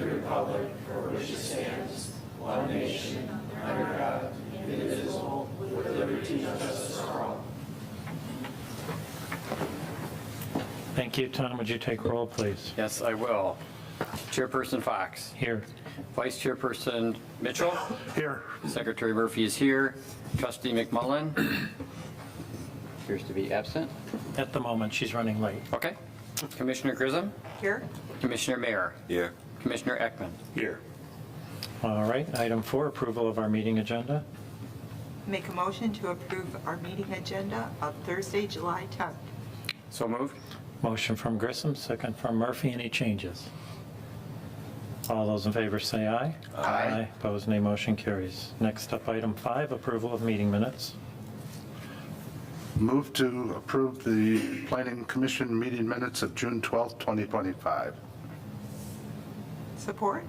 republic for which it stands, one nation, under God, indivisible, with liberty and justice for all. Thank you. Tom, would you take roll, please? Yes, I will. Chairperson Fox. Here. Vice Chairperson Mitchell. Here. Secretary Murphy is here. Trustee McMullen appears to be absent. At the moment, she's running late. Okay. Commissioner Grissom. Here. Commissioner Mayer. Here. Commissioner Ekman. Here. All right. Item 4, approval of our meeting agenda. Make a motion to approve our meeting agenda of Thursday, July 10th. So moved. Motion from Grissom, second from Murphy. Any changes? All those in favor say aye. Aye. Opposed, nay. Motion carries. Next up, item 5, approval of meeting minutes. Move to approve the Planning Commission meeting minutes of June 12th, 2025. Support?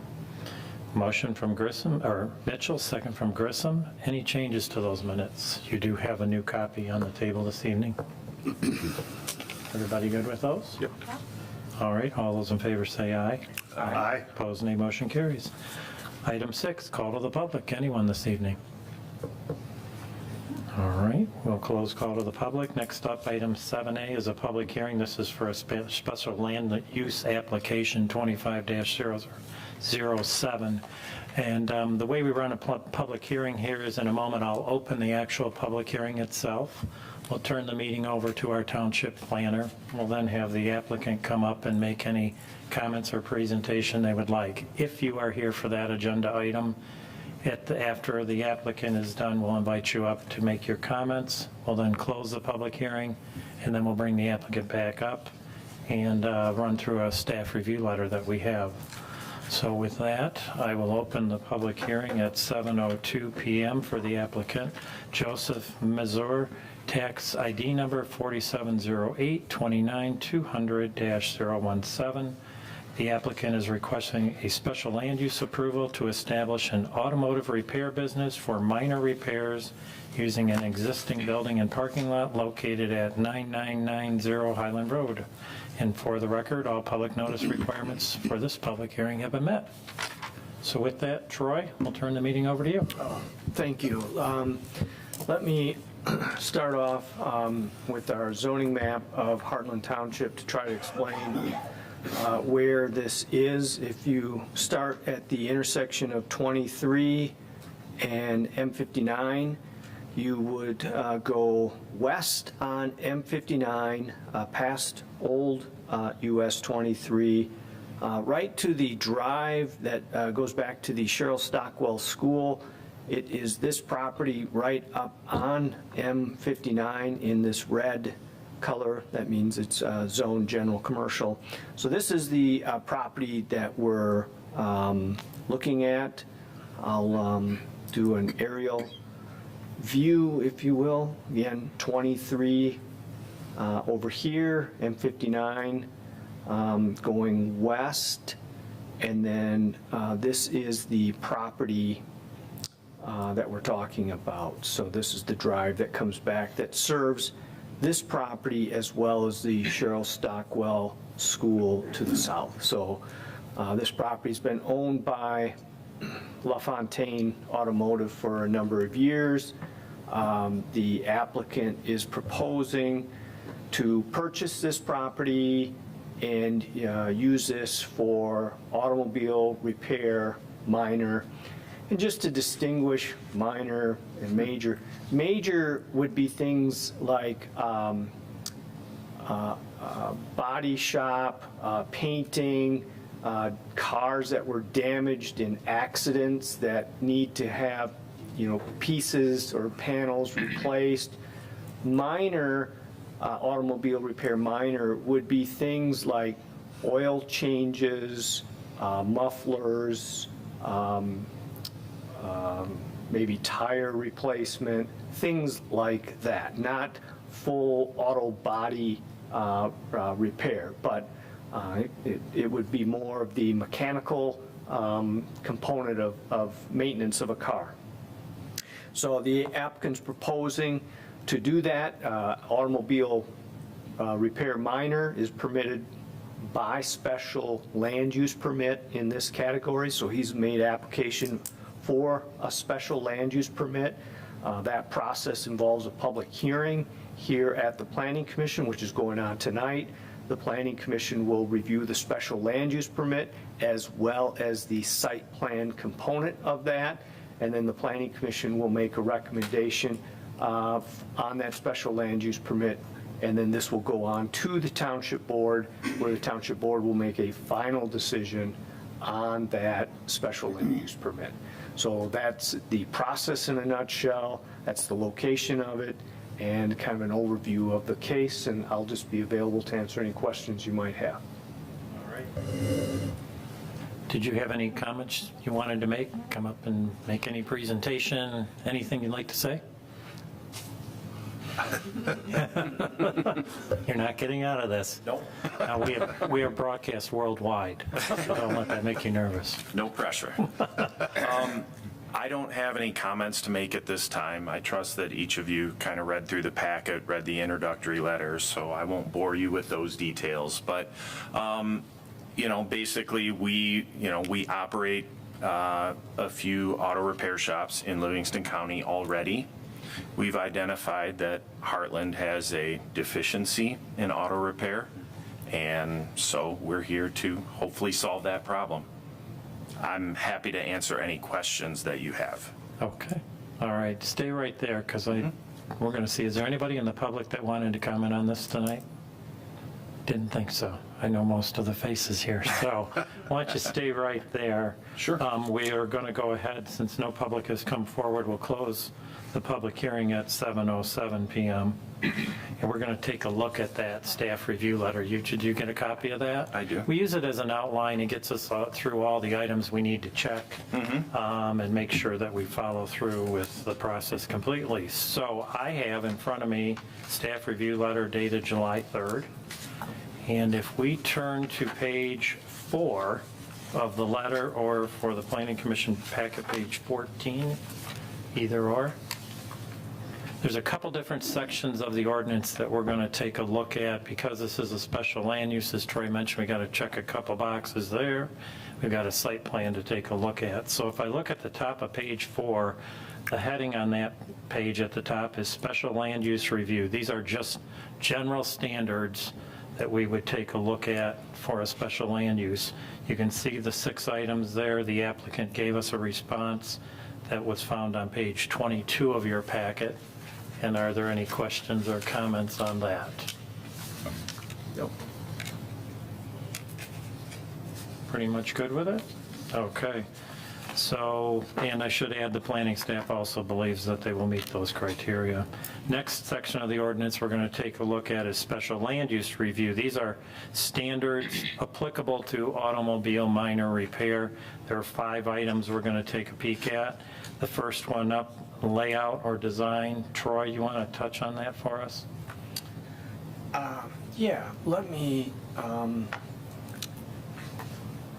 Motion from Grissom, or Mitchell, second from Grissom. Any changes to those minutes? You do have a new copy on the table this evening. Everybody good with those? Yep. All right, all those in favor say aye. Aye. Opposed, nay. Motion carries. Item 6, call to the public. Anyone this evening? All right, we'll close call to the public. Next up, item 7A is a public hearing. This is for a special land use application 25-007. And the way we run a public hearing here is in a moment I'll open the actual public hearing itself. We'll turn the meeting over to our township planner. We'll then have the applicant come up and make any comments or presentation they would like. If you are here for that agenda item, after the applicant is done, we'll invite you up to make your comments. We'll then close the public hearing, and then we'll bring the applicant back up and run through a staff review letter that we have. So with that, I will open the public hearing at 7:02 p.m. for the applicant, Joseph Mazur, tax ID number 4708-29200-017. The applicant is requesting a special land use approval to establish an automotive repair business for minor repairs using an existing building and parking lot located at 9990 Highland Road. And for the record, all public notice requirements for this public hearing have been met. So with that, Troy, we'll turn the meeting over to you. Thank you. Let me start off with our zoning map of Heartland Township to try to explain where this is. If you start at the intersection of 23 and M59, you would go west on M59 past old US 23 right to the drive that goes back to the Cheryl Stockwell School. It is this property right up on M59 in this red color. That means it's zone general commercial. So this is the property that we're looking at. I'll do an aerial view, if you will. Again, 23 over here, M59 going west, and then this is the property that we're talking about. So this is the drive that comes back that serves this property as well as the Cheryl Stockwell School to the south. So this property's been owned by LaFontaine Automotive for a number of years. The applicant is proposing to purchase this property and use this for automobile repair, minor. And just to distinguish minor and major, major would be things like body shop, painting, cars that were damaged in accidents that need to have, pieces or panels replaced. Minor, automobile repair minor would be things like oil changes, mufflers, maybe tire replacement, things like that. Not full auto body repair, but it would be more of the mechanical component of maintenance of a car. So the applicant's proposing to do that. Automobile repair minor is permitted by special land use permit in this category, so he's made application for a special land use permit. That process involves a public hearing here at the Planning Commission, which is going on tonight. The Planning Commission will review the special land use permit as well as the site plan component of that, and then the Planning Commission will make a recommendation on that special land use permit, and then this will go on to the Township Board, where the Township Board will make a final decision on that special land use permit. So that's the process in a nutshell, that's the location of it, and kind of an overview of the case, and I'll just be available to answer any questions you might have. All right. Did you have any comments you wanted to make? Come up and make any presentation, anything you'd like to say? You're not getting out of this. Nope. We are broadcast worldwide, so don't let that make you nervous. No pressure. I don't have any comments to make at this time. I trust that each of you kind of read through the packet, read the introductory letters, so I won't bore you with those details. But, basically, we operate a few auto repair shops in Livingston County already. We've identified that Heartland has a deficiency in auto repair, and so we're here to hopefully solve that problem. I'm happy to answer any questions that you have. Okay, all right, stay right there, because we're going to see, is there anybody in the public that wanted to comment on this tonight? Didn't think so. I know most of the faces here, so why don't you stay right there? Sure. We are going to go ahead, since no public has come forward, we'll close the public hearing at 7:07 PM. And we're going to take a look at that staff review letter. Did you get a copy of that? I do. We use it as an outline. It gets us through all the items we need to check and make sure that we follow through with the process completely. So I have in front of me staff review letter dated July 3rd. And if we turn to page 4 of the letter, or for the Planning Commission packet, page 14, either or. There's a couple different sections of the ordinance that we're going to take a look at. Because this is a special land use, as Troy mentioned, we got to check a couple boxes there. We've got a site plan to take a look at. So if I look at the top of page 4, the heading on that page at the top is Special Land Use Review. These are just general standards that we would take a look at for a special land use. You can see the 6 items there. The applicant gave us a response that was found on page 22 of your packet. And are there any questions or comments on that? Nope. Pretty much good with it? Okay. So, and I should add, the planning staff also believes that they will meet those criteria. Next section of the ordinance we're going to take a look at is special land use review. These are standards applicable to automobile minor repair. There are 5 items we're going to take a peek at. The first one up, layout or design. Troy, you want to touch on that for us? Yeah, let me, I'm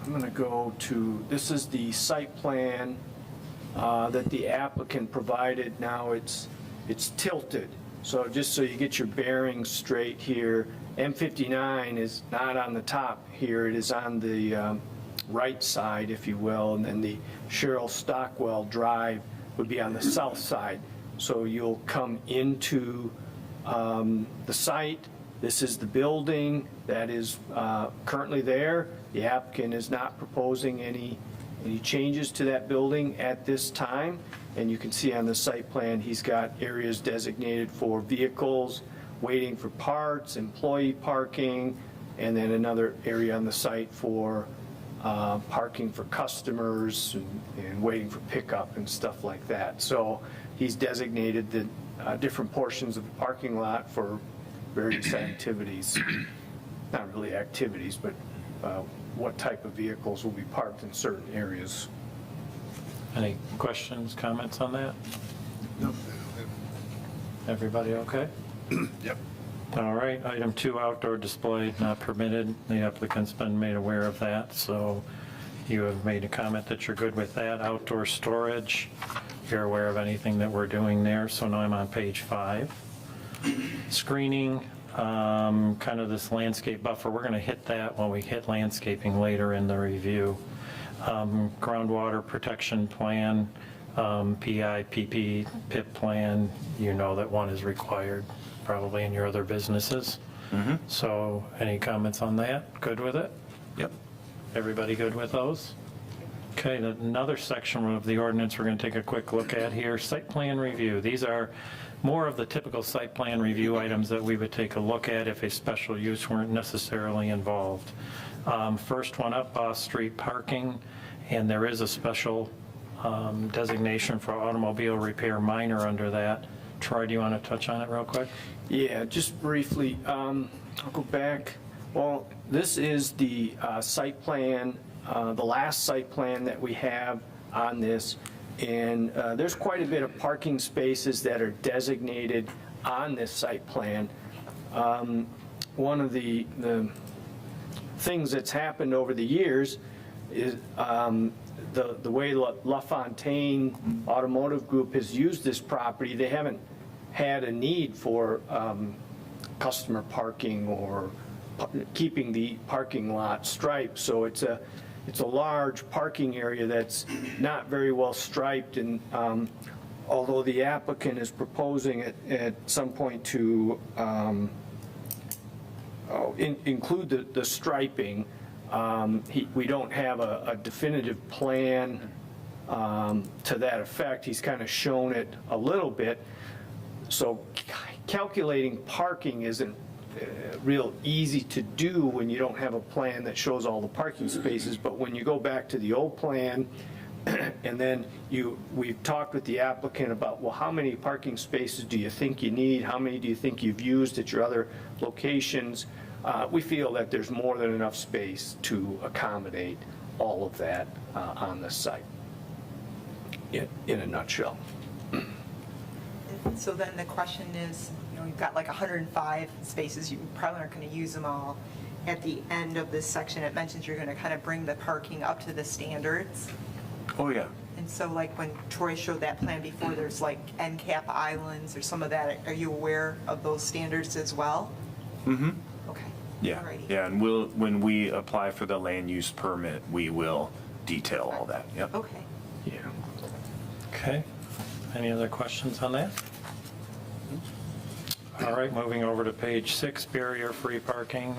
going to go to, this is the site plan that the applicant provided. Now it's tilted. So just so you get your bearings straight here, M59 is not on the top here. It is on the right side, if you will, and then the Cheryl Stockwell Drive would be on the south side. So you'll come into the site. This is the building that is currently there. The applicant is not proposing any changes to that building at this time. And you can see on the site plan, he's got areas designated for vehicles, waiting for parts, employee parking, and then another area on the site for parking for customers and waiting for pickup and stuff like that. So he's designated the different portions of the parking lot for various activities. Not really activities, but what type of vehicles will be parked in certain areas. Any questions, comments on that? No. Everybody okay? Yep. All right, item 2, outdoor display not permitted. The applicant's been made aware of that, so you have made a comment that you're good with that. Outdoor storage, you're aware of anything that we're doing there, so now I'm on page 5. Screening, kind of this landscape buffer. We're going to hit that when we hit landscaping later in the review. Groundwater protection plan, PI, PP, PIP plan, you know that one is required probably in your other businesses. So any comments on that? Good with it? Yep. Everybody good with those? Okay, another section of the ordinance we're going to take a quick look at here, site plan review. These are more of the typical site plan review items that we would take a look at if a special use weren't necessarily involved. First one up, off-street parking, and there is a special designation for automobile repair minor under that. Troy, do you want to touch on it real quick? Yeah, just briefly, I'll go back. Well, this is the site plan, the last site plan that we have on this, and there's quite a bit of parking spaces that are designated on this site plan. One of the things that's happened over the years is the way LaFontaine Automotive Group has used this property, they haven't had a need for customer parking or keeping the parking lot striped. So it's a large parking area that's not very well striped, and although the applicant is proposing at some point to include the striping, we don't have a definitive plan to that effect. He's kind of shown it a little bit. So calculating parking isn't real easy to do when you don't have a plan that shows all the parking spaces, but when you go back to the old plan, and then we've talked with the applicant about, well, how many parking spaces do you think you need? How many do you think you've used at your other locations? We feel that there's more than enough space to accommodate all of that on the site, in a nutshell. So then the question is, you've got like 105 spaces, you probably aren't going to use them all. At the end of this section, it mentions you're going to kind of bring the parking up to the standards. Oh, yeah. And so like when Troy showed that plan before, there's like end cap islands or some of that. Are you aware of those standards as well? Mm-hmm. Okay. Yeah, Alrighty. yeah, and when we apply for the land use permit, we will detail all that, yep. Okay. Yeah. Okay. Any other questions on that? All right, moving over to page 6, barrier-free parking.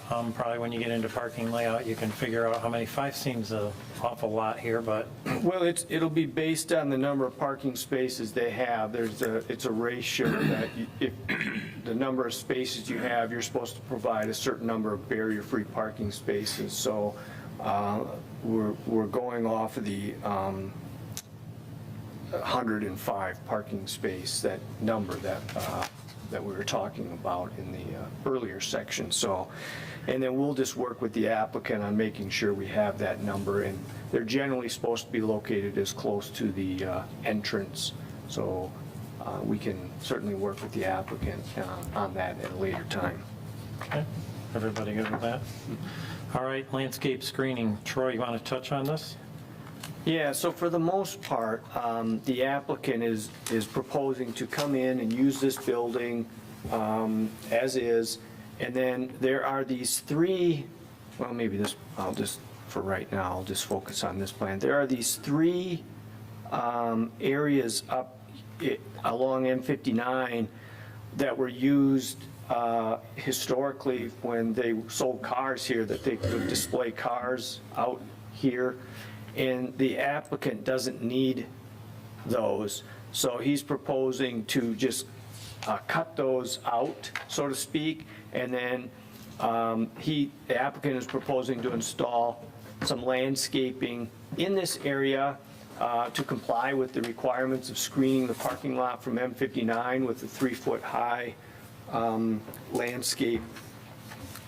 Probably when you get into parking layout, you can figure out how many. 5 seems an awful lot here, but Well, it'll be based on the number of parking spaces they have. It's a ratio that if the number of spaces you have, you're supposed to provide a certain number of barrier-free parking spaces. So we're going off of the 105 parking space, that number that we were talking about in the earlier section. So, and then we'll just work with the applicant on making sure we have that number, and they're generally supposed to be located as close to the entrance. So we can certainly work with the applicant on that at a later time. okay. Everybody good with that? All right, landscape screening. Troy, you want to touch on this? Yeah, so for the most part, the applicant is proposing to come in and use this building as is, and then there are these 3, well, maybe this, for right now, I'll just focus on this plan. There are these 3 areas up along M59 that were used historically when they sold cars here, that they could display cars out here. And the applicant doesn't need those, so he's proposing to just cut those out, so to speak, and then the applicant is proposing to install some landscaping in this area to comply with the requirements of screening the parking lot from M59 with the 3-foot-high landscape.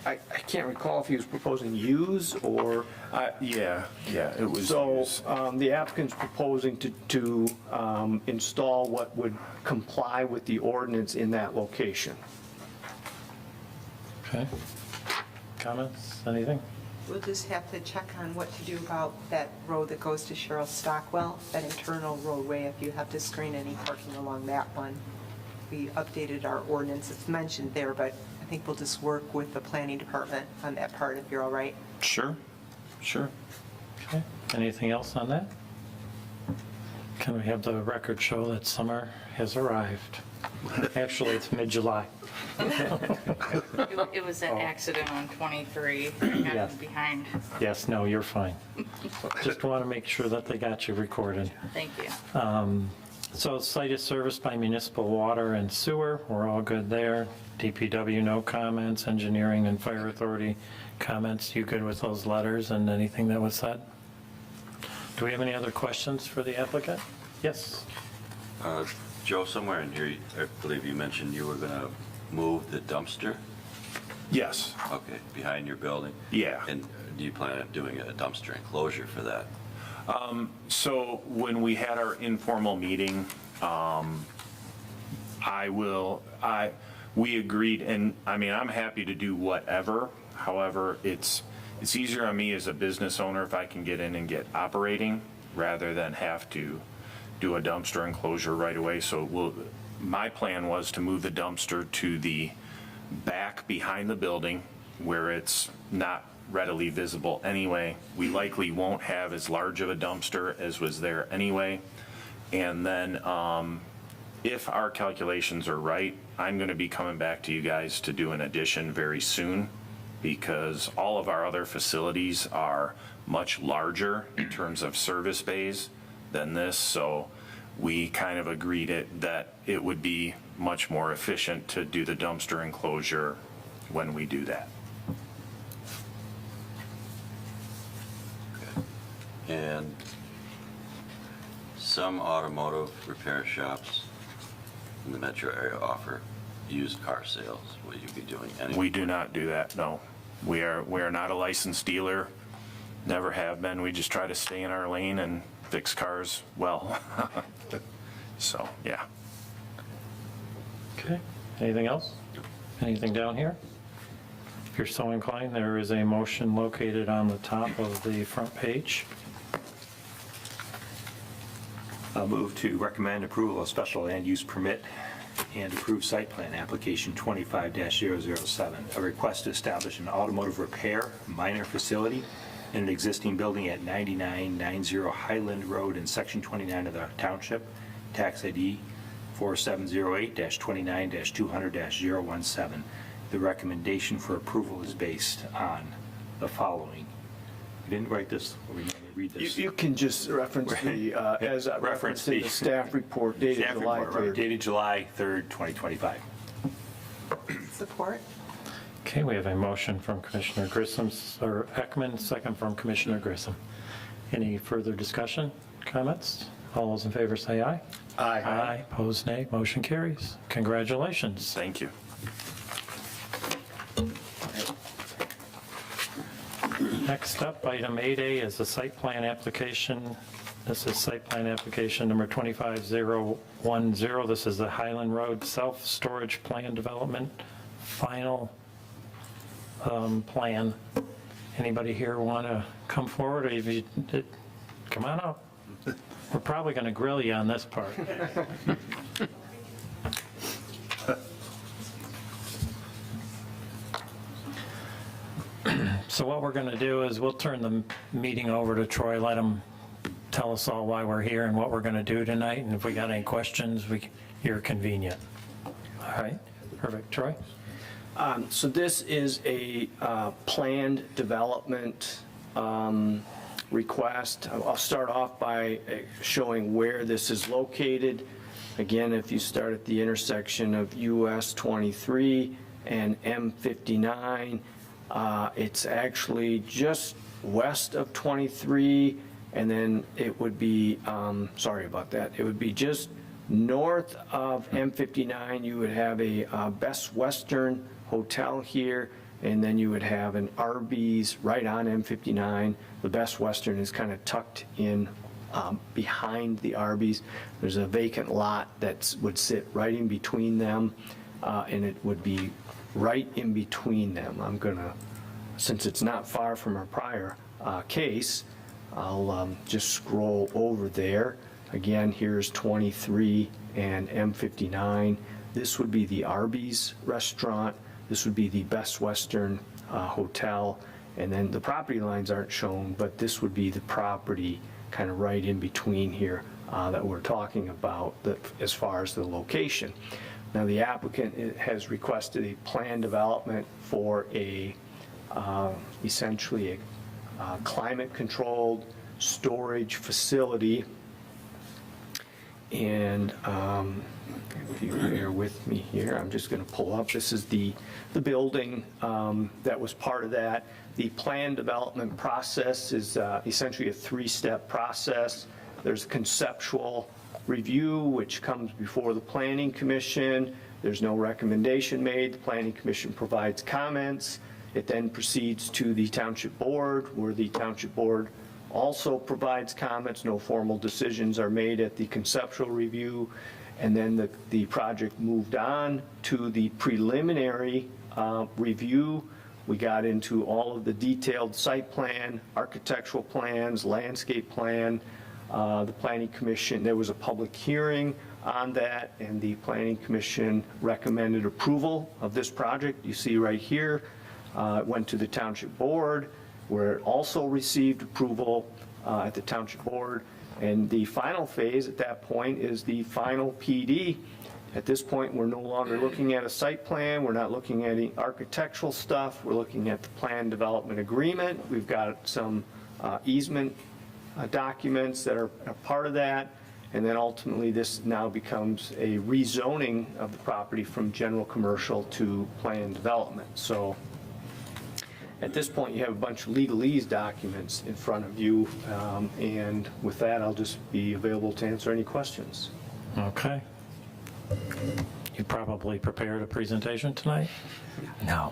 I can't recall if he was proposing use or... Yeah, it was. So the applicant's proposing to install what would comply with the ordinance in that location. Okay. Comments, anything? We'll just have to check on what to do about that road that goes to Cheryl Stockwell, that internal roadway, if you have to screen any parking along that one. we updated our ordinance. It's mentioned there, but I think we'll just work with the planning department on that part, if you're all right. Sure, sure. Okay, anything else on that? Can we have the record show that summer has arrived? Actually, it's mid-July. It was that accident on 23, Yes. got behind. Yes, no, you're fine. Just want to make sure that they got you recorded. Thank you. So site is serviced by municipal water and sewer, we're all good there. DPW, no comments. Engineering and Fire Authority, comments. You good with those letters and anything that was said? Do we have any other questions for the applicant? Yes? Joe, somewhere in here, I believe you mentioned you were going to move the dumpster, Yes, okay, behind your building? Yeah. And do you plan on doing a dumpster enclosure for that? so when we had our informal meeting, we agreed, and I mean, I'm happy to do whatever. However, it's easier on me as a business owner if I can get in and get operating rather than have to do a dumpster enclosure right away. So my plan was to move the dumpster to the back behind the building where it's not readily visible anyway. We likely won't have as large of a dumpster as was there anyway. And then if our calculations are right, I'm going to be coming back to you guys to do an addition very soon, because all of our other facilities are much larger in terms of service bays than this. So we kind of agreed that it would be much more efficient to do the dumpster enclosure when we do that. And some automotive repair shops in the metro area offer used car sales. Will you be doing any? We do not do that, no. We are not a licensed dealer, never have been. We just try to stay in our lane and fix cars well. So, yeah. Okay, anything else? Anything down here? If you're so inclined, there is a motion located on the top of the front page. I'll move to recommend approval of special land use permit and approve site plan application 25-007, a request to establish an automotive repair minor facility in an existing building at 9990 Highland Road in Section 29 of the Township, tax ID 4708-29-200-017. The recommendation for approval is based on the following. We didn't write this, or we need to read this. You can just reference the, as a reference to the staff report dated Staff July report, right, 3rd. dated July 3rd, 2025. Support? Okay, we have a motion from Commissioner Grissom, or Ekman, second from Commissioner Grissom. Any further discussion, comments? All those in favor say aye. Aye. Aye, opposed nay, motion carries. Congratulations. Thank you. Next up, item 8A is the site plan application. This is site plan application number 25010. This is the Highland Road Self-Storage Plan Development Final Plan. Anybody here want to come forward? Or if you, come on up. We're probably going to grill you on this part. So what we're going to do is we'll turn the meeting over to Troy, let him tell us all why we're here and what we're going to do tonight, and if we got any questions, you're convenient. All right, perfect. Troy? So this is a planned development request. I'll start off by showing where this is located. Again, if you start at the intersection of US 23 and M59, it's actually just west of 23, and then it would be, sorry about that, it would be just north of M59. You would have a Best Western Hotel here, and then you would have an Arby's right on M59. The Best Western is kind of tucked in behind the Arby's. There's a vacant lot that would sit right in between them, and it would be right in between them. I'm gonna, since it's not far from our prior case, I'll just scroll over there. Again, here's 23 and M59. This would be the Arby's restaurant. This would be the Best Western Hotel. And then the property lines aren't shown, but this would be the property kind of right in between here that we're talking about as far as the location. Now, the applicant has requested a plan development for essentially a climate-controlled storage facility. And if you bear with me here, I'm just going to pull up. This is the building that was part of that. The plan development process is essentially a three-step process. There's conceptual review, which comes before the Planning Commission. There's no recommendation made. The Planning Commission provides comments. It then proceeds to the Township Board, where the Township Board also provides comments. No formal decisions are made at the conceptual review. And then the project moved on to the preliminary review. We got into all of the detailed site plan, architectural plans, landscape plan. The Planning Commission, there was a public hearing on that, and the Planning Commission recommended approval of this project. You see right here, it went to the Township Board, where it also received approval at the Township Board. And the final phase at that point is the final PD. At this point, we're no longer looking at a site plan. We're not looking at any architectural stuff. We're looking at the plan development agreement. We've got some easement documents that are a part of that. And then ultimately, this now becomes a rezoning of the property from general commercial to planned development. So at this point, you have a bunch of legalese documents in front of you. And with that, I'll just be available to answer any questions. Okay. You probably prepared a presentation tonight? No.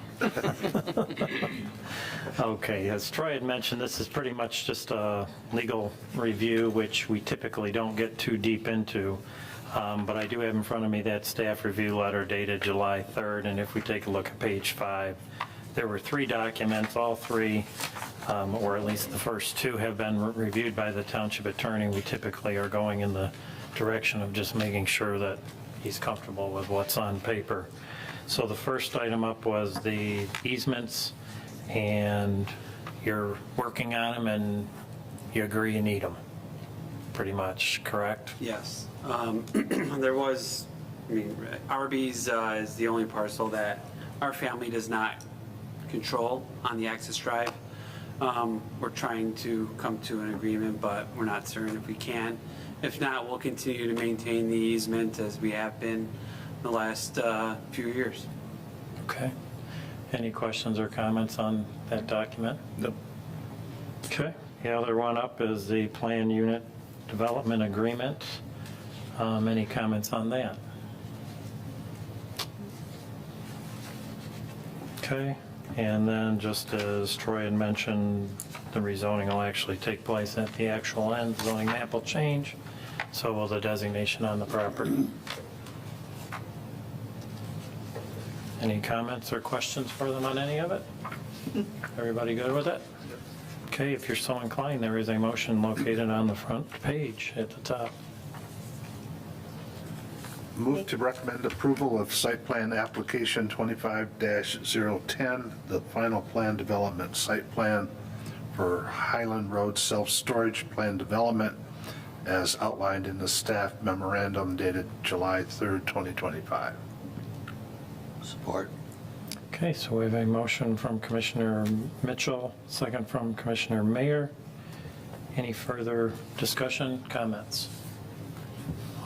Okay, as Troy had mentioned, this is pretty much just a legal review, which we typically don't get too deep into. But I do have in front of me that staff review letter dated July 3rd, and if we take a look at page 5, there were 3 documents. All 3, or at least the first 2, have been reviewed by the township attorney. We typically are going in the direction of just making sure that he's comfortable with what's on paper. So the first item up was the easements, and you're working on them and you agree you need them, pretty much, correct? Yes. There was, Arby's is the only parcel that our family does not control on the access drive. We're trying to come to an agreement, but we're not certain if we can. If not, we'll continue to maintain the easement as we have been the last few years. Okay. Any questions or comments on that document? No. Okay. The other one up is the plan unit development agreement. Any comments on that? Okay. And then, just as Troy had mentioned, the rezoning will actually take place at the actual end. Zoning map will change, so will the designation on the property. Any comments or questions for them on any of it? Everybody good with it? Okay, if you're so inclined, there is a motion located on the front page at the top. Move to recommend approval of site plan application 25-010, the final plan development site plan for Highland Road self-storage plan development as outlined in the staff memorandum dated July 3rd, 2025. Support. Okay, so we have a motion from Commissioner Mitchell, second from Commissioner Mayer. Any further discussion, comments?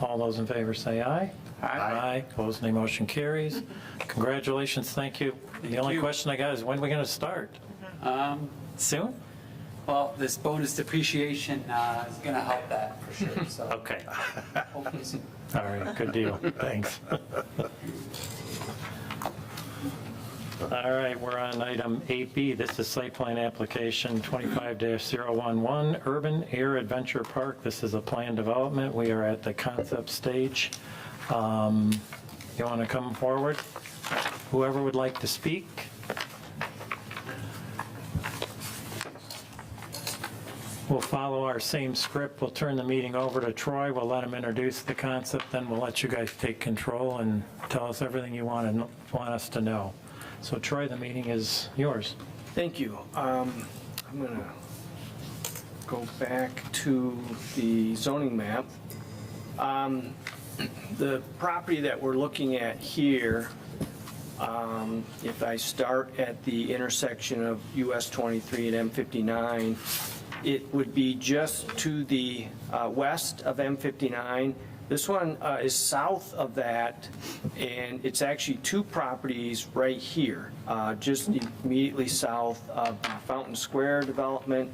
All those in favor say aye. Aye. Opposed, nay. Motion carries. Congratulations, thank you. The only question I got is, when are we going to start? Soon? Well, this bonus depreciation is going to help that for sure. So Okay. hopefully soon. All right, good deal. Thanks. All right, we're on item 8B. This is site plan application 25-011, Urban Air Adventure Park. This is a plan development. We are at the concept stage. You want to come forward? Whoever would like to speak? we'll follow our same script. We'll turn the meeting over to Troy. We'll let him introduce the concept, then we'll let you guys take control and tell us everything you want us to know. So Troy, the meeting is yours. Thank you. I'm going to go back to the zoning map. The property that we're looking at here, if I start at the intersection of US 23 and M59, it would be just to the west of M59. This one is south of that, and it's actually two properties right here, just immediately south of the Fountain Square development.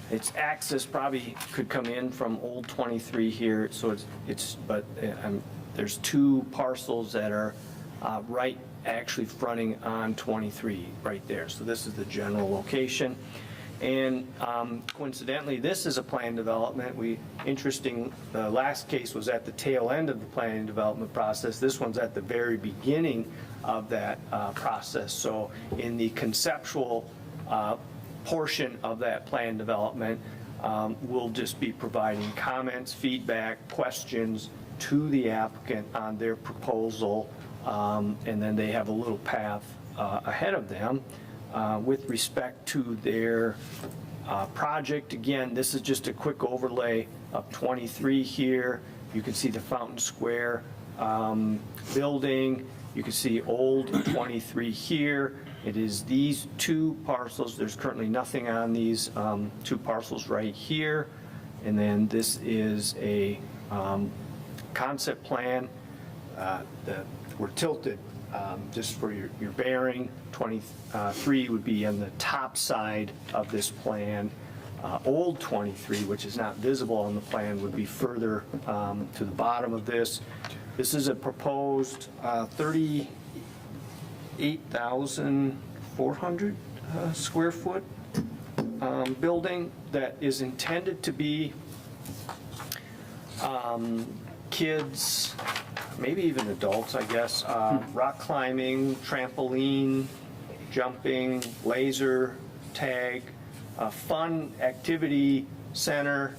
Its access probably could come in from Old 23 here, so there's two parcels that are right, actually fronting on 23 right there. So this is the general location. And coincidentally, this is a planned development. The last case was at the tail end of the planning development process. This one's at the very beginning of that process. So in the conceptual portion of that plan development, we'll just be providing comments, feedback, questions to the applicant on their proposal, and then they have a little path ahead of them with respect to their project. Again, this is just a quick overlay of 23 here. You can see the Fountain Square building. You can see Old 23 here. It is these two parcels. There's currently nothing on these two parcels right here. And then this is a concept plan. We're tilted just for your bearing. 23 would be on the top side of this plan. Old 23, which is not visible on the plan, would be further to the bottom of this. This is a proposed 38,400 square foot building that is intended to be kids, maybe even adults, I guess, rock climbing, trampoline, jumping, laser tag, a fun activity center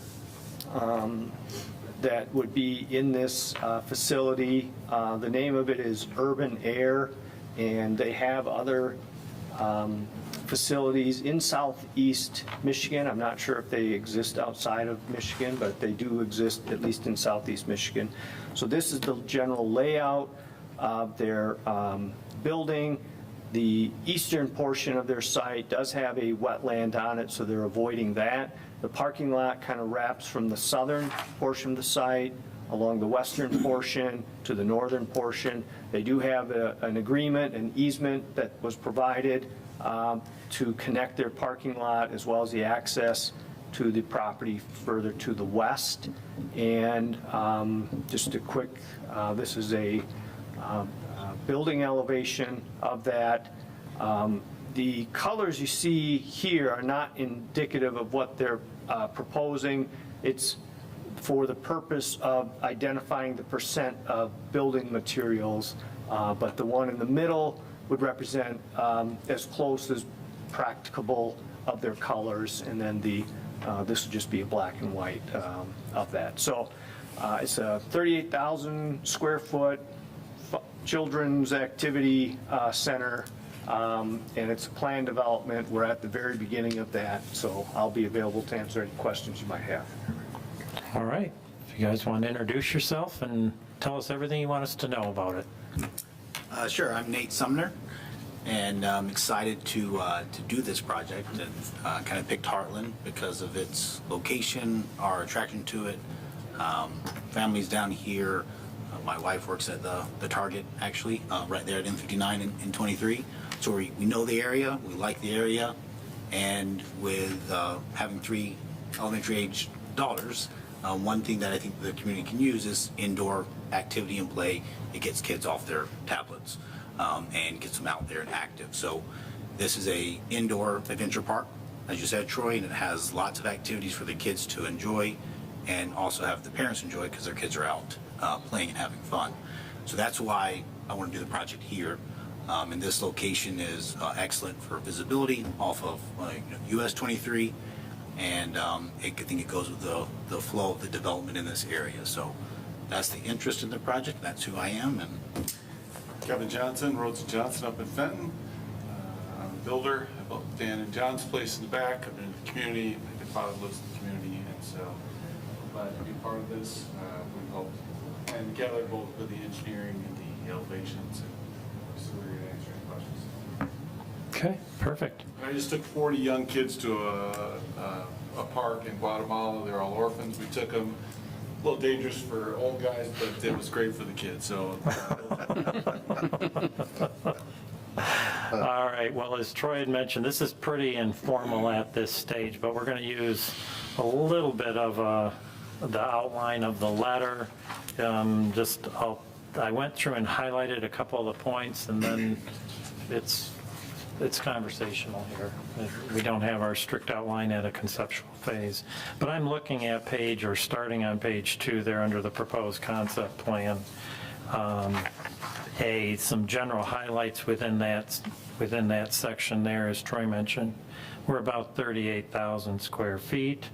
that would be in this facility. The name of it is Urban Air, and they have other facilities in southeast Michigan. I'm not sure if they exist outside of Michigan, but they do exist at least in southeast Michigan. So this is the general layout of their building. The eastern portion of their site does have a wetland on it, so they're avoiding that. The parking lot kind of wraps from the southern portion of the site along the western portion to the northern portion. They do have an agreement, an easement that was provided to connect their parking lot as well as the access to the property further to the west. And just a quick, this is a building elevation of that. The colors you see here are not indicative of what they're proposing. It's for the purpose of identifying the percent of building materials, but the one in the middle would represent as close as practicable of their colors, and then this would just be a black and white of that. So it's a 38,000 square foot children's activity center, and it's a planned development. We're at the very beginning of that, so I'll be available to answer any questions you might have. All right. If you guys want to introduce yourself and tell us everything you want us to know about it. Sure, I'm Nate Sumner, and I'm excited to do this project, and kind of picked Heartland because of its location, our attraction to it. Family's down here. My wife works at the Target, actually, right there at M59 and 23. So we know the area, we like the area, and with having 3 elementary age daughters, one thing that I think the community can use is indoor activity and play. It gets kids off their tablets and gets them out there and active. So this is a indoor adventure park, as you said, Troy, and it has lots of activities for the kids to enjoy and also have the parents enjoy because their kids are out playing and having fun. So that's why I want to do the project here. And this location is excellent for visibility off of US 23 and I think it goes with the flow of the development in this area. So that's the interest in the project. That's who I am, and Kevin Johnson, Rhodes and Johnson up in Fenton. I'm a builder. I built Dan and John's place in the back. I've been in the community. My father lives in the community, and so I'm glad to be part of this. We helped plan together both with the engineering and the elevations, and so we're going to answer any questions. Okay, perfect. I just took 40 young kids to a park in Guatemala. They're all orphans. We took them. A little dangerous for old guys, but it was great for the kids. So. All right, well, as Troy had mentioned, this is pretty informal at this stage, but we're going to use a little bit of the outline of the letter. I went through and highlighted a couple of the points, and then it's conversational here. We don't have our strict outline at a conceptual phase. But I'm looking at starting on page 2 there under the proposed concept plan. Some general highlights within that section there, as Troy mentioned. We're about 38,000 square feet.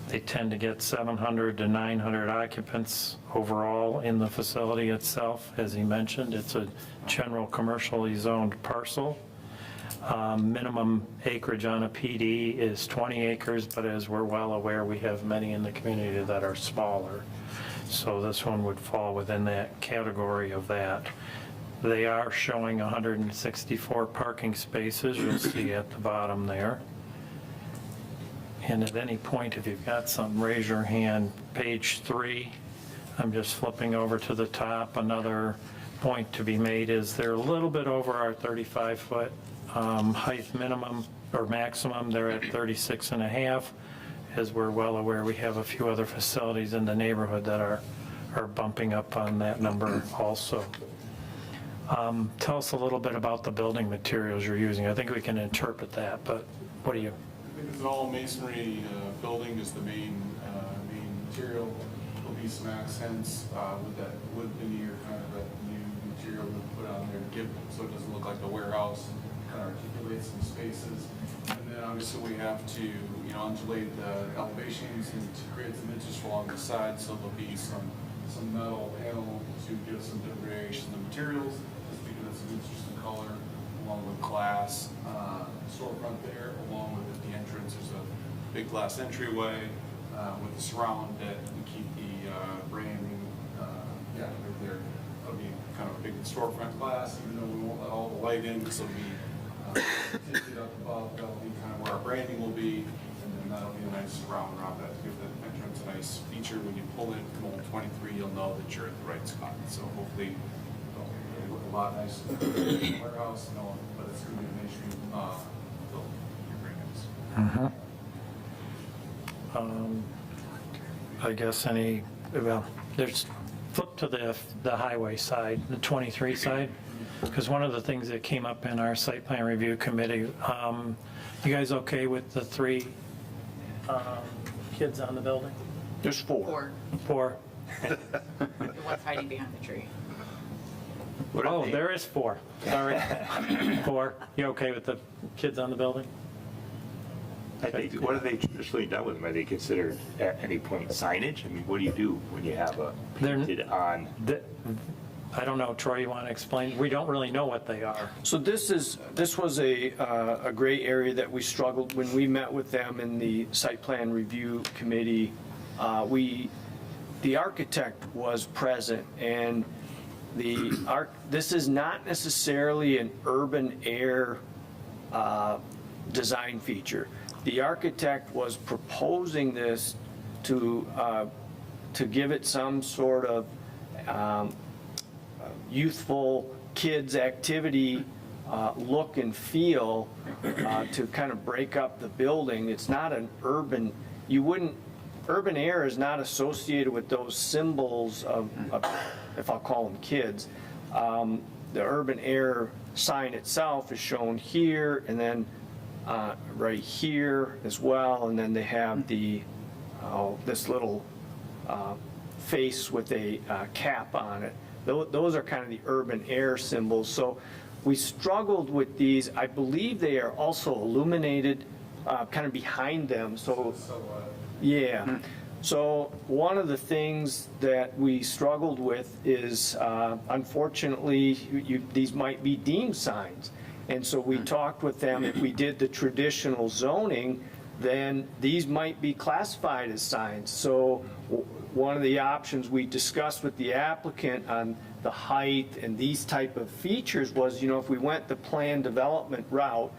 They tend to get 700 to 900 occupants overall in the facility itself. As he mentioned, it's a general commercially zoned parcel. Minimum acreage on a PD is 20 acres, but as we're well aware, we have many in the community that are smaller. So this one would fall within that category of that. They are showing 164 parking spaces, you'll see at the bottom there. And at any point, if you've got something, raise your hand. Page 3, I'm just flipping over to the top. Another point to be made is they're a little bit over our 35-foot height minimum or maximum. They're at 36.5. As we're well aware, we have a few other facilities in the neighborhood that are bumping up on that number also. Tell us a little bit about the building materials you're using. I think we can interpret that, but what do you? I think it's an all masonry building is the main material. There'll be some accents with that wood veneer, kind of that new material we put on there to give, so it doesn't look like a warehouse. Kind of articulate some spaces, and then obviously we have to undulate the elevations and to create some interest along the side. So there'll be some metal panel to give some different variation of the materials, just because it's an interesting color, along with glass storefront there, along with at the entrance there's a big glass entryway with the surround that we keep the branding right there. It'll be kind of a big storefront glass, even though we won't let all the light in, because it'll be tinted up above. That'll be kind of where our branding will be, and then that'll be a nice surround around that to give the entrance a nice feature. When you pull in from Old 23, you'll know that you're at the right spot. So hopefully it'll look a lot nicer than the warehouse, but it's going to be a nice building. Very nice. I guess there's flip to the highway side, the 23 side, because one of the things that came up in our site plan review committee, you guys okay with the 3 kids on the building? There's 4. 4? The one's hiding behind the tree. Oh, there is 4. Sorry. 4. You okay with the kids on the building? I think, what have they traditionally done with them? Are they considered at any point signage? I mean, what do you do when you have a painted on? I don't know, Troy, you want to explain? We don't really know what they are. So this was a gray area that we struggled when we met with them in the site plan review committee. The architect was present, and this is not necessarily an urban air design feature. The architect was proposing this to give it some sort of youthful kids activity look and feel to kind of break up the building. It's not an urban, urban air is not associated with those symbols of if I'll call them kids. The urban air sign itself is shown here, and then right here as well, and then they have this little face with a cap on it. Those are kind of the urban air symbols. So we struggled with these. I believe they are also illuminated kind of behind them, so. So, Yeah. So one of the things that we struggled with is, unfortunately, these might be deemed signs. And so we talked with them, if we did the traditional zoning, then these might be classified as signs. So one of the options we discussed with the applicant on the height and these type of features was, if we went the plan development route,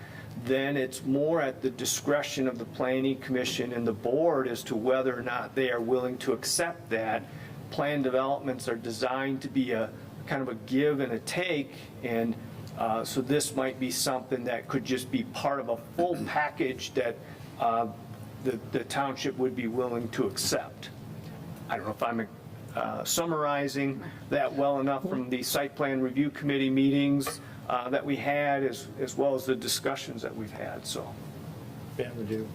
then it's more at the discretion of the planning commission and the board as to whether or not they are willing to accept that. Plan developments are designed to be a kind of a give and a take, and so this might be something that could just be part of a full package that the township would be willing to accept. I don't know if I'm summarizing that well enough from the site plan review committee meetings that we had, as well as the discussions that we've had, so. Ben, would you?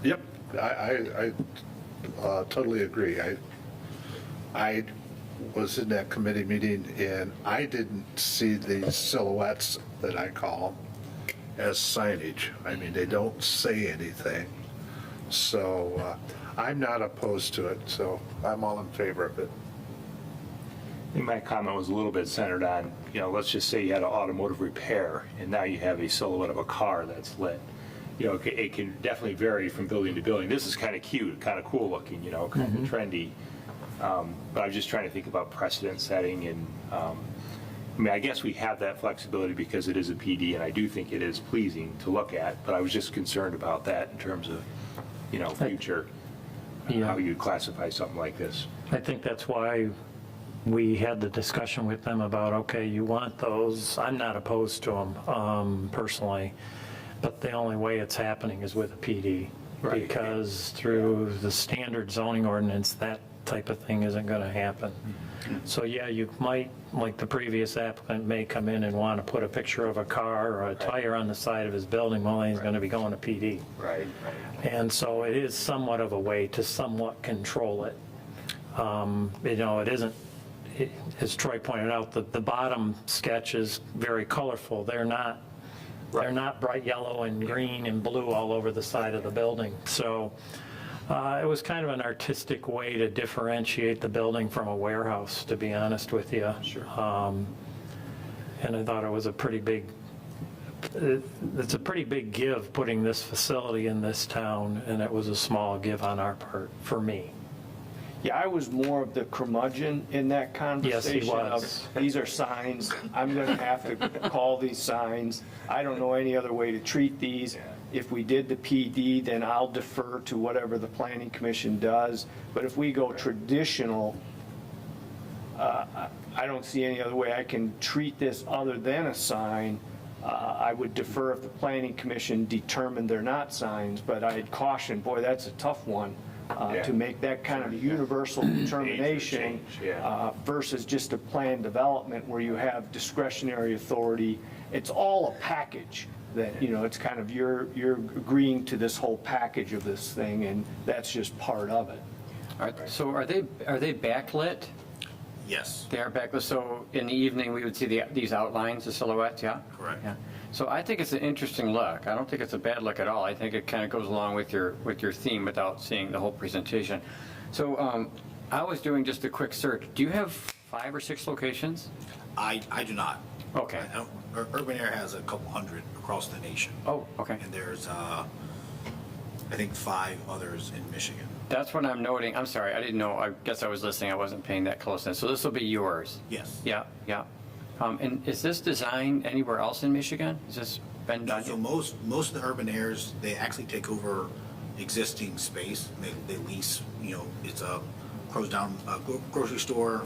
Yep, I totally agree. I was in that committee meeting, and I didn't see these silhouettes that I call them as signage. I mean, they don't say anything. So I'm not opposed to it, so I'm all in favor of it. I think my comment was a little bit centered on, let's just say you had an automotive repair, and now you have a silhouette of a car that's lit. It can definitely vary from building to building. This is kind of cute, kind of cool looking, kind of trendy. But I'm just trying to think about precedent setting, and I guess we have that flexibility because it is a PD, and I do think it is pleasing to look at, but I was just concerned about that in terms of, future, how you classify something like this. I think that's why we had the discussion with them about, okay, you want those, I'm not opposed to them personally, but the only way it's happening is with a PD. Right. Because through the standard zoning ordinance, that type of thing isn't going to happen. So yeah, you might, like the previous applicant may come in and want to put a picture of a car or a tire on the side of his building, well, he's going to be going to PD. Right. And so it is somewhat of a way to somewhat control it. It isn't, as Troy pointed out, the bottom sketch is very colorful. They're not bright yellow and green and blue all over the side of the building. So it was kind of an artistic way to differentiate the building from a warehouse, to be honest with you. Sure. And I thought it was it's a pretty big give putting this facility in this town, and it was a small give on our part, for me. Yeah, I was more of the curmudgeon in that conversation. Yes, he was. Of, these are signs, I'm gonna have to call these signs. I don't know any other way to treat these. If we did the PD, then I'll defer to whatever the planning commission does. But if we go traditional, I don't see any other way I can treat this other than a sign. I would defer if the planning commission determined they're not signs, but I'd caution, boy, that's a tough one. To make that kind of universal determination versus just a plan development where you have discretionary authority. It's all a package that, it's kind of you're agreeing to this whole package of this thing, and that's just part of it. All right, so are they backlit? Yes, They are backlit, so in the evening, we would see these outlines, the silhouettes, yeah? correct. Yeah. So I think it's an interesting look. I don't think it's a bad look at all. I think it kind of goes along with your theme without seeing the whole presentation. So I was doing just a quick search. Do you have 5 or 6 locations? I do not. Okay. I don't- Urban Air has a couple hundred across the nation. Oh, okay. And there's, I think, 5 others in Michigan. That's what I'm noting. I'm sorry, I didn't know. I guess I was listening. I wasn't paying that close attention. So this will be yours? Yes. Yeah, yeah. And is this designed anywhere else in Michigan? Has this been done? So most of the Urban Airs, they actually take over existing space. They lease, it's a closed down grocery store,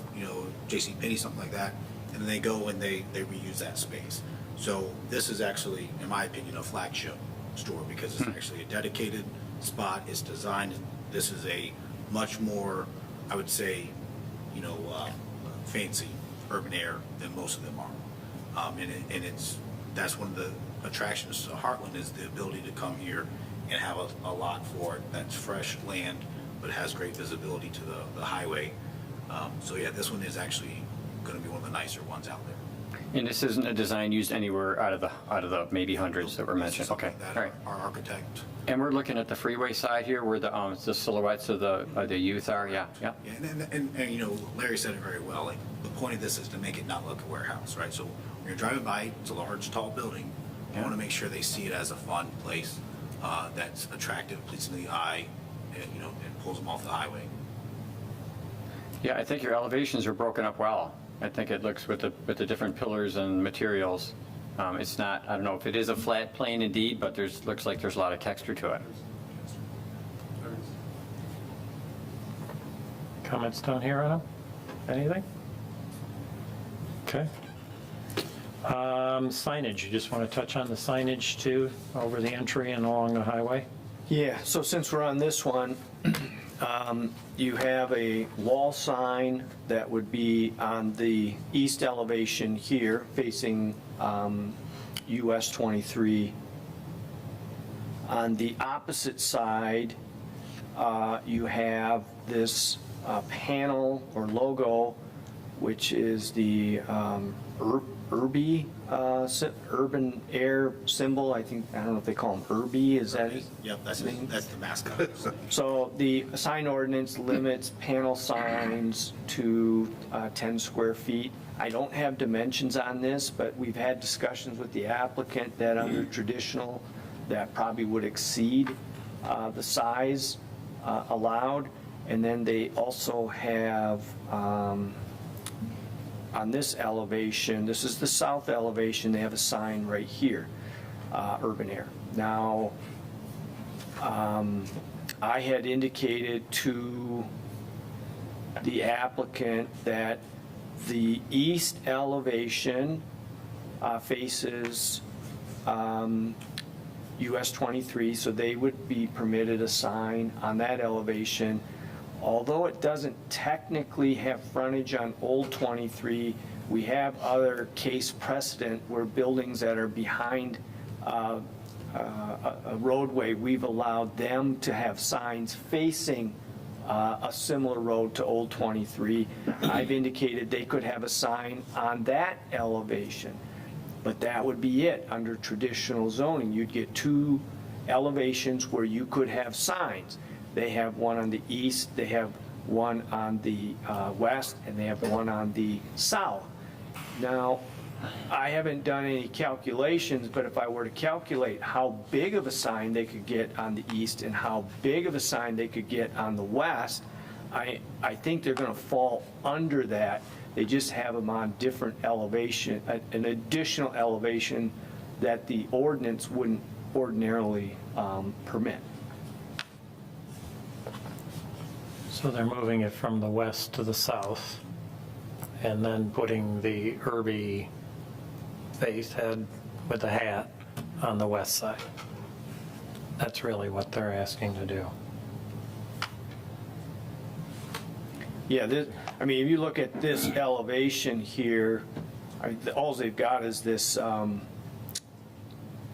JCPenney, something like that. And then they go and they reuse that space. So this is actually, in my opinion, a flagship store because it's actually a dedicated spot. It's designed, this is a much more, I would say, fancy Urban Air than most of them are. That's one of the attractions to Heartland is the ability to come here and have a lot for it that's fresh land, but has great visibility to the highway. So yeah, this one is actually going to be one of the nicer ones out there. And this isn't a design used anywhere out of the maybe hundreds that were mentioned? Okay, Something that all right. Our architect. And we're looking at the freeway side here where the silhouettes of the youth are, yeah. Yeah, and you know, Larry said it very well, like, the point of this is to make it not look a warehouse, right? So when you're driving by, it's a large, tall building. You want to make sure they see it as a fun place that's attractive, pleasing to the eye, and, you know, and pulls them off the highway. Yeah, I think your elevations are broken up well. I think it looks with the different pillars and materials. It's not, I don't know if it is a flat plane indeed, but looks like there's a lot of texture to it. Comments down here on them? Anything? Okay. Signage, you just want to touch on the signage too, over the entry and along the highway? Yeah, so since we're on this one, you have a wall sign that would be on the east elevation here, facing US 23. On the opposite side, you have this panel or logo, which is the Irby, urban air symbol. I don't know if they call them Irby, is that it? Yep, that's the mascot. So the sign ordinance limits panel signs to 10 square feet. I don't have dimensions on this, but we've had discussions with the applicant that under traditional, that probably would exceed the size allowed. And then they also have, on this elevation, this is the south elevation, they have a sign right here, urban air. Now, I had indicated to the applicant that the east elevation faces US 23, so they would be permitted a sign on that elevation. Although it doesn't technically have frontage on Old 23, we have other case precedent where buildings that are behind a roadway, we've allowed them to have signs facing a similar road to Old 23. I've indicated they could have a sign on that elevation, but that would be it. Under traditional zoning, you'd get two elevations where you could have signs. They have one on the east, they have one on the west, and they have one on the south. Now, I haven't done any calculations, but if I were to calculate how big of a sign they could get on the east and how big of a sign they could get on the west, I think they're going to fall under that. They just have them on different elevation, an additional elevation that the ordinance wouldn't ordinarily permit. So they're moving it from the west to the south and then putting the Irby face head with the hat on the west side. That's really what they're asking to do. Yeah, I mean, if you look at this elevation here, all they've got is this,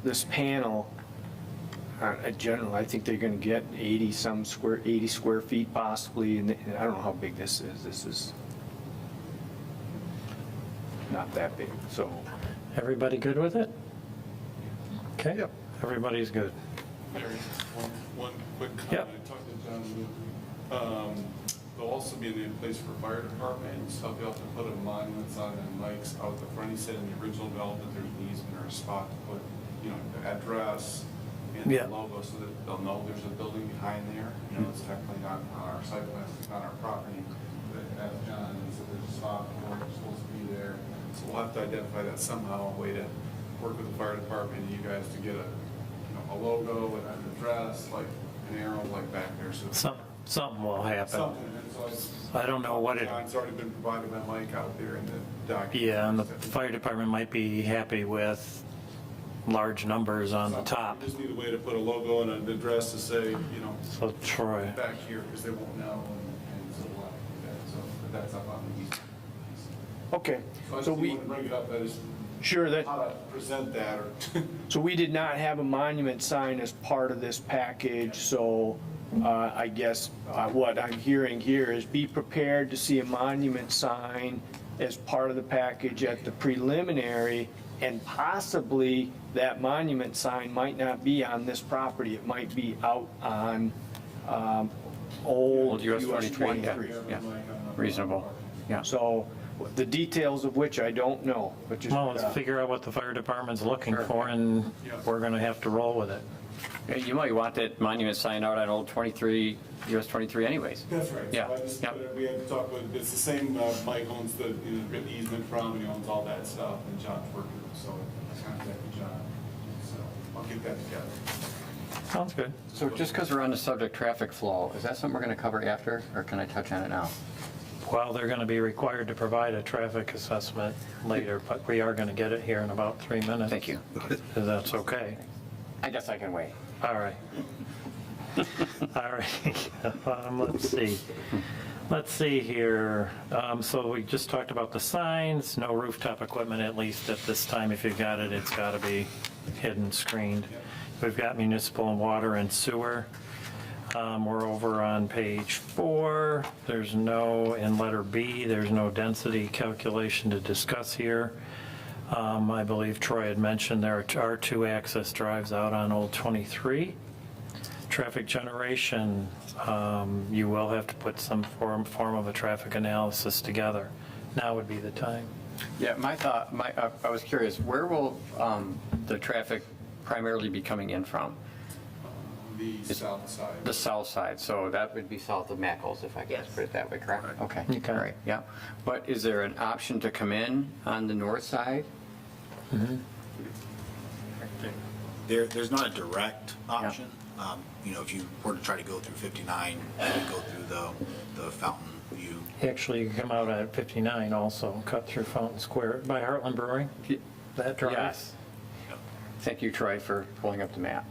this panel. Generally, I think they're going to get 80 square feet possibly, and I don't know how big this is. This is not that big, so. Everybody good with it? Okay, Yep. everybody's good. Mary, one quick comment. Yep. I talked to John Luke. There'll also be a place for fire department, so they'll have to put a monument sign and mics out the front. He said in the original development, there's an easement or a spot to put, you know, the address and Yeah. the logo so that they'll know there's a building behind there. You know, it's technically not on our site plan, it's not our property. But as John said, there's a spot where it's supposed to be there. So we'll have to identify that somehow, a way to work with the fire department and you guys to get a logo and an address, like an arrow like back there. So Something will happen. something. And so it's- I don't know what it, It's already been provided by Mike out there in the document. yeah, and the fire department might be happy with large numbers on the top. We just need a way to put a logo and an address to say, you know, So Troy, back here, because they won't know, and so we'll have to do that. So but that's up on the east. Okay, So I just so want we, to bring it up, that is sure, that, how to present that, or so we did not have a monument sign as part of this package, so I guess what I'm hearing here is be prepared to see a monument sign as part of the package at the preliminary, and possibly that monument sign might not be on this property. It might be out on old US US 23, yeah. 23. Yeah, reasonable, yeah. So the details of which I don't know, but just. Well, let's figure out what the fire department's looking for, and we're going to have to roll with it. Yeah, you might want that monument sign out on old 23, US 23 anyways. That's right. Yeah, So I just, yeah. we had to talk with, it's the same, Mike owns the, written easement from, and he owns all that stuff, and John's working, so I contacted John. So I'll get that together. Sounds good. So just because we're on the subject traffic flow, is that something we're going to cover after, or can I touch on it now? Well, they're going to be required to provide a traffic assessment later, but we are going to get it here in about 3 minutes. Thank you. If that's okay. I guess I can wait. All right. All right. Let's see. Let's see here. So we just talked about the signs, no rooftop equipment, at least at this time. If you've got it, it's got to be hidden, screened. We've got municipal and water and sewer. We're over on page 4. There's no, in letter B, there's no density calculation to discuss here. I believe Troy had mentioned there are 2 access drives out on Old 23. Traffic generation, you will have to put some form of a traffic analysis together. Now would be the time. Yeah, my thought, I was curious, where will the traffic primarily be coming in from? The south side. The south side, so that would be south of Mackles, if I can just put it that way, correct? Okay, Okay. all right, yeah. But is there an option to come in on the north side? There's not a direct option. If you were to try to go through 59, you would go through the Fountain View. Actually, you can come out at 59 also, cut through Fountain Square by Heartland Brewing. That drive. Yes. Thank you, Troy, for pulling up the map.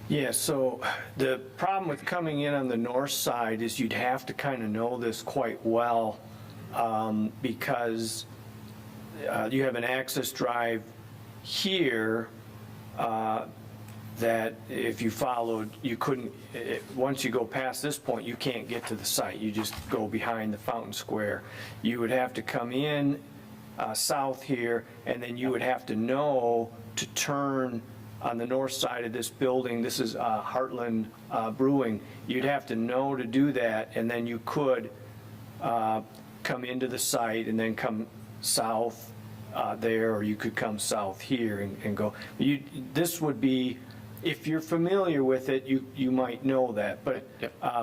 Yeah, so the problem with coming in on the north side is you'd have to kind of know this quite well, because you have an access drive here that if you followed, you couldn't, once you go past this point, you can't get to the site. You just go behind the Fountain Square. You would have to come in south here, and then you would have to know to turn on the north side of this building. This is Heartland Brewing. You'd have to know to do that, and then you could come into the site and then come south there, or you could come south here and go. This would be, if you're familiar with it, you might know that, but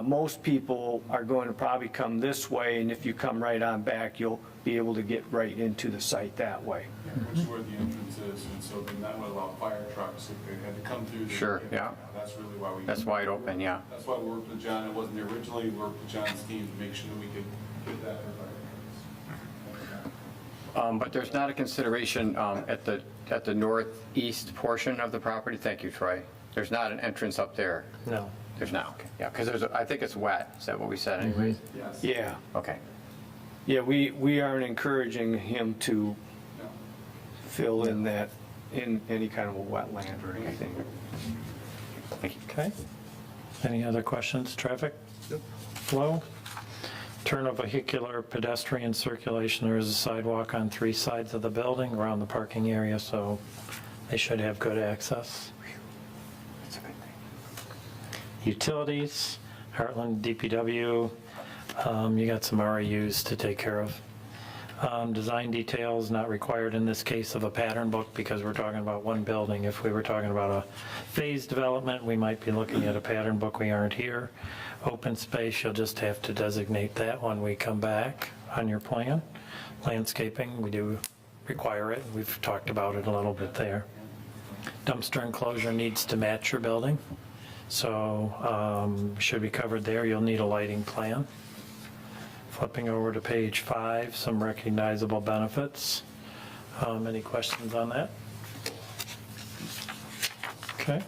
most people are going to probably come this way, and if you come right on back, you'll be able to get right into the site that way. Which is where the entrance is, and so then that would allow fire trucks if they had to come through. Sure, yeah. That's really why we. That's wide open, yeah. That's why we worked with John. It wasn't there originally. We worked with John's team to make sure that we could get that for fire trucks. But there's not a consideration at the northeast portion of the property? Thank you, Troy. There's not an entrance up there? No. There's not, okay. Yeah, because I think it's wet. Is that what we said anyways? Yes. Yeah, Okay. yeah, we aren't encouraging him to No. fill in that, in any kind of a wetland or anything. Thank you. Okay. Any other questions? Traffic flow? Turn of vehicular pedestrian circulation. There is a sidewalk on 3 sides of the building around the parking area, so they should have good access. That's a good thing. Utilities, Heartland DPW, you got some RAUs to take care of. Design details not required in this case of a pattern book because we're talking about one building. If we were talking about a phased development, we might be looking at a pattern book. We aren't here. Open space, you'll just have to designate that when we come back on your plan. Landscaping, we do require it. We've talked about it a little bit there. Dumpster enclosure needs to match your building, so should be covered there. You'll need a lighting plan. Flipping over to page 5, some recognizable benefits. Any questions on that? Okay.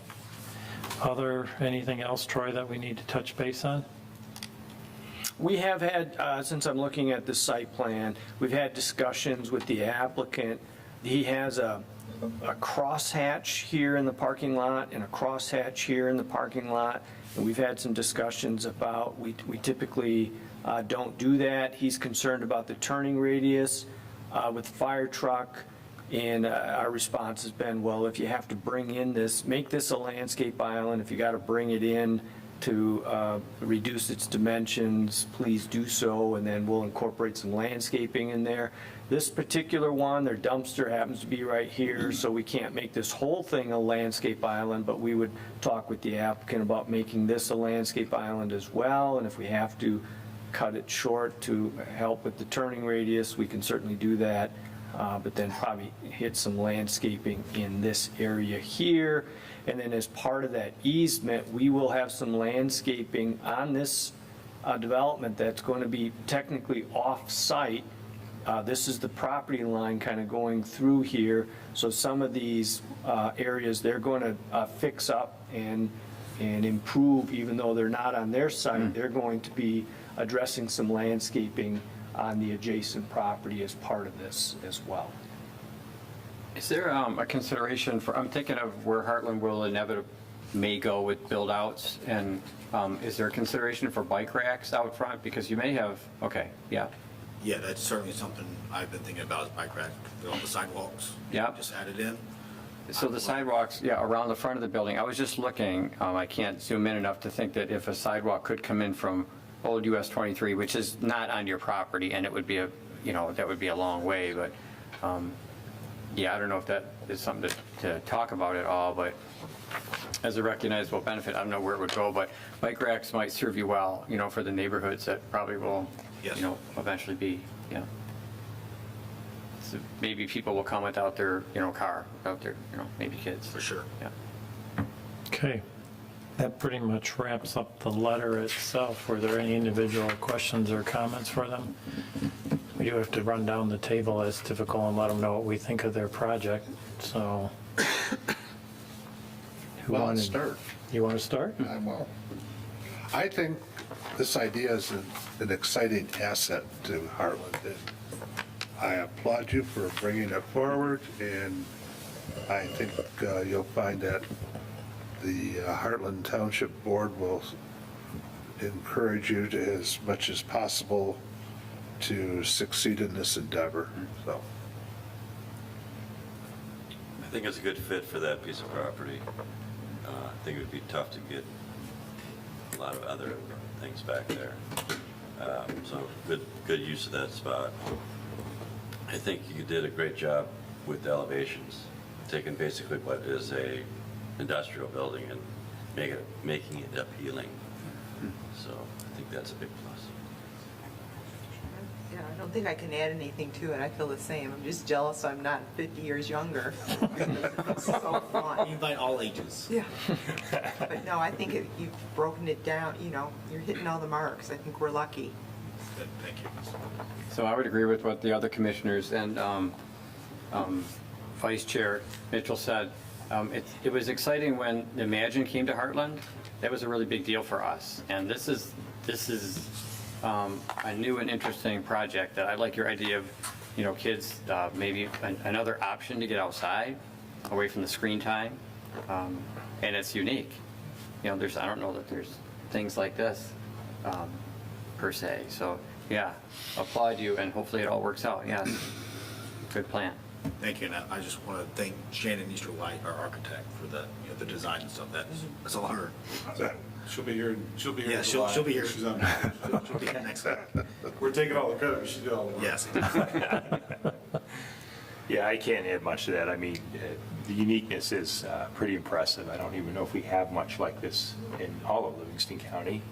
Anything else, Troy, that we need to touch base on? We have had, since I'm looking at the site plan, we've had discussions with the applicant. He has a crosshatch here in the parking lot and a crosshatch here in the parking lot. And we've had some discussions about, we typically don't do that. He's concerned about the turning radius. with the fire truck, and our response has been, well, if you have to bring in this, make this a landscape island, if you got to bring it in to reduce its dimensions, please do so, and then we'll incorporate some landscaping in there. This particular one, their dumpster happens to be right here, so we can't make this whole thing a landscape island, but we would talk with the applicant about making this a landscape island as well, and if we have to cut it short to help with the turning radius, we can certainly do that, but then probably hit some landscaping in this area here. And then as part of that easement, we will have some landscaping on this development that's going to be technically off-site. This is the property line kind of going through here, so some of these areas, they're going to fix up and improve, even though they're not on their site, they're going to be addressing some landscaping on the adjacent property as part of this as well. Is there a consideration for, I'm thinking of where Heartland will inevitably may go with build-outs, and is there a consideration for bike racks out front? Because you may have, okay, yeah. Yeah, that's certainly something I've been thinking about, is bike rack on the sidewalks. Yeah. Just added in. So the sidewalks, yeah, around the front of the building, I was just looking, I can't zoom in enough to think that if a sidewalk could come in from old US 23, which is not on your property, and it would be that would be a long way, but, yeah, I don't know if that is something to talk about at all, but as a recognizable benefit, I don't know where it would go, but bike racks might serve you well, for the neighborhoods that probably will, Yes. eventually be, yeah. So maybe people will come without their, car, without their, maybe kids. For sure. Yeah. Okay, that pretty much wraps up the letter itself. Were there any individual questions or comments for them? We do have to run down the table as typical and let them know what we think of their project, so. Well, let's start. You want to start? I will. I think this idea is an exciting asset to Heartland. And I applaud you for bringing it forward, and I think you'll find that the Heartland Township Board will encourage you to, as much as possible, to succeed in this endeavor, so. I think it's a good fit for that piece of property. I think it would be tough to get a lot of other things back there. So good use of that spot. I think you did a great job with the elevations, taking basically what is a industrial building and making it appealing. So I think that's a big plus. Yeah, I don't think I can add anything to it. I feel the same. I'm just jealous I'm not 50 years younger. It's so We fun. invite all ages. Yeah. But no, I think you've broken it down, you're hitting all the marks. I think we're lucky. Good, thank you. So I would agree with what the other commissioners and Vice Chair Mitchell said. It was exciting when Imagine came to Heartland. That was a really big deal for us. And this is a new and interesting project that I like your idea of, kids, maybe another option to get outside, away from the screen time. And it's unique. I don't know that there's things like this per se. So yeah, applaud you, and hopefully it all works out. Yeah, good plan. Thank you, and I just want to thank Shannon Easterlight, our architect, for the design and stuff. That's a lot of her. She'll be here. She'll be here. Yeah, in she'll July. be here. She's on. She'll be here next week. We're taking all the credit, but she did all the work. Yes. Yeah, I can't add much to that. I mean, the uniqueness is pretty impressive. I don't even know if we have much like this in all of Livingston County.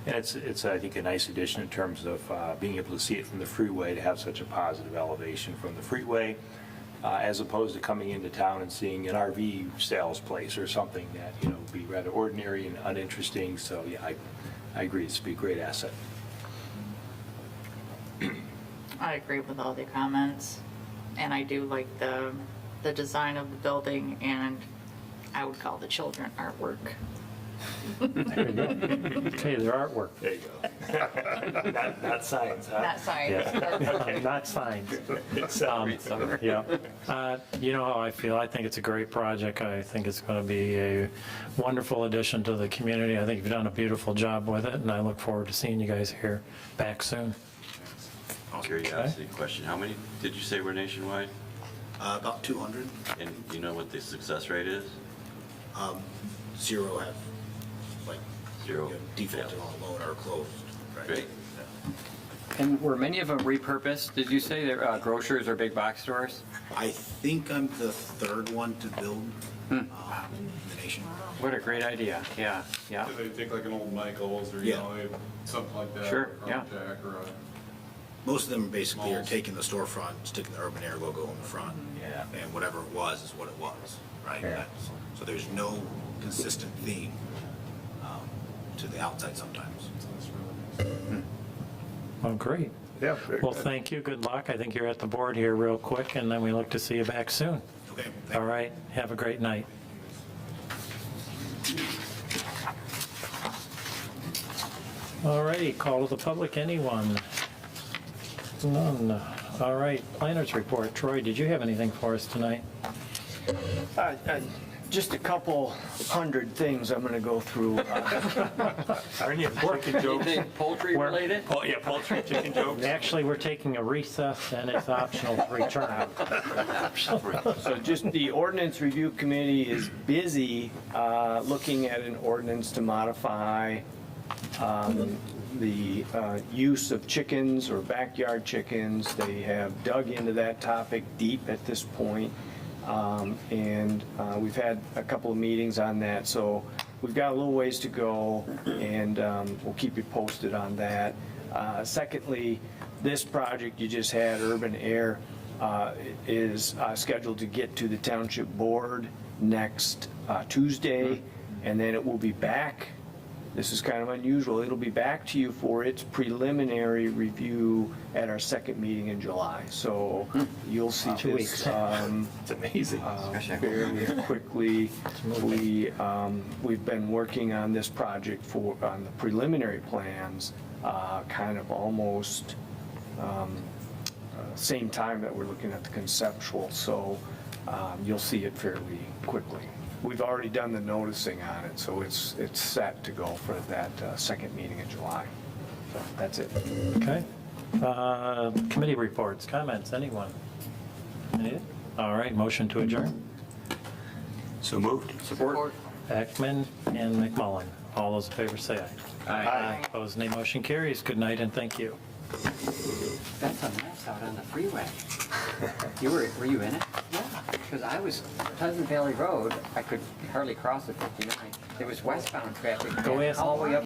And it's I think, a nice addition in terms of being able to see it from the freeway, to have such a positive elevation from the freeway, as opposed to coming into town and seeing an RV sales place or something that, would be rather ordinary and uninteresting. So, yeah, I agree. It's be a great asset. I agree with all the comments, and I do like the design of the building, and I would call the children artwork. There you go. Okay, their artwork. There you go. Not science, huh? Not science. Yeah. Not signs. Great summer. Yeah. You know how I feel. I think it's a great project. I think it's going to be a wonderful addition to the community. I think you've done a beautiful job with it, and I look forward to seeing you guys here back soon. curiosity question. How many did you say were nationwide? About 200. And you know what the success rate is? Zero have, like, Zero. defaulted on a loan or closed. Right? Great. And were many of them repurposed? Did you say they're grocers or big box stores? I think I'm the third one to build in the nation. What a great idea. Yeah, yeah. Do they take like an old Michael's or, Yeah. something like that? Sure, or yeah. Jack or a, Most of them basically are Malls. taking the storefront, sticking the Urban Air logo on the front. Yeah. And whatever it was is what it was, right? Yeah. That's- So there's no consistent theme to the outside sometimes. that's really nice. Well, great. Yeah. very Well, good. thank you, good luck. I think you're at the board here real quick, and then we look to see you back soon. Okay. thank All you. right, have a great night. All righty, call to the public, anyone? None. All right, planners report. Troy, did you have anything for us tonight? Just a couple hundred things I'm going to go through. Are any chicken jokes? Anything poultry related? Oh, yeah, poultry, chicken jokes. Actually, we're taking a recess, and it's optional to return. So just the ordinance review committee is busy looking at an ordinance to modify the use of chickens or backyard chickens. They have dug into that topic deep at this point. And we've had a couple of meetings on that, so we've got a little ways to go, and we'll keep you posted on that. Secondly, this project you just had, Urban Air, is scheduled to get to the township board next Tuesday, and then it will be back. This is kind of unusual. It'll be back to you for its preliminary review at our second meeting in July. So you'll see 2 this weeks. It's amazing. fairly quickly. We've been working on this project on the preliminary plans, kind of almost same time that we're looking at the conceptual. So you'll see it fairly quickly. We've already done the noticing on it, so it's set to go for that second meeting in July. So that's it. Okay. Committee reports, comments, anyone? Any? All right, motion to adjourn. So moved. Support. Beckman and McMullen. All those in favor say aye. Aye. Opposed, nay. Motion carries. Good night and thank you. That's a mess out on the freeway. Were you in it? Yeah, because I was, Pleasant Valley Road, I could hardly cross at 59. There was westbound traffic Go ask- all the way up